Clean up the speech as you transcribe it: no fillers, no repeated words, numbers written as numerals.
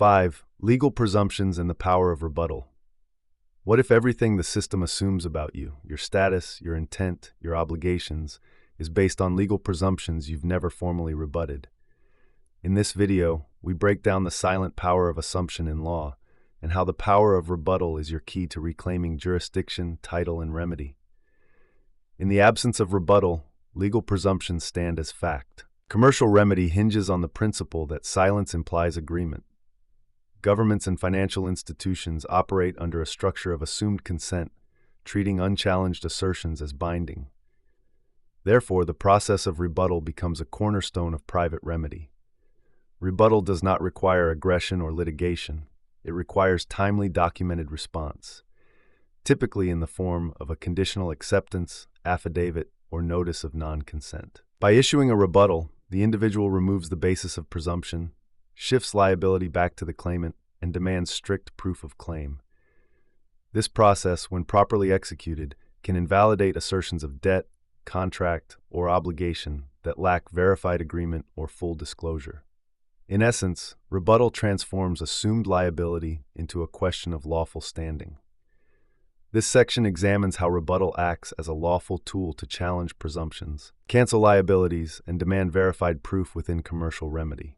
5. Legal presumptions and the power of rebuttal. What if everything the system assumes about you, your status, your intent, your obligations, is based on legal presumptions you've never formally rebutted? In this video, we break down the silent power of assumption in law and how the power of rebuttal is your key to reclaiming jurisdiction, title, and remedy. In the absence of rebuttal, legal presumptions stand as fact. Commercial remedy hinges on the principle that silence implies agreement. Governments and financial institutions operate under a structure of assumed consent, treating unchallenged assertions as binding. Therefore, the process of rebuttal becomes a cornerstone of private remedy. Rebuttal does not require aggression or litigation. It requires timely documented response, typically in the form of a conditional acceptance, affidavit, or notice of non-consent. By issuing a rebuttal, the individual removes the basis of presumption, shifts liability back to the claimant, and demands strict proof of claim. This process, when properly executed, can invalidate assertions of debt, contract, or obligation that lack verified agreement or full disclosure. In essence, rebuttal transforms assumed liability into a question of lawful standing. This section examines how rebuttal acts as a lawful tool to challenge presumptions, cancel liabilities, and demand verified proof within commercial remedy.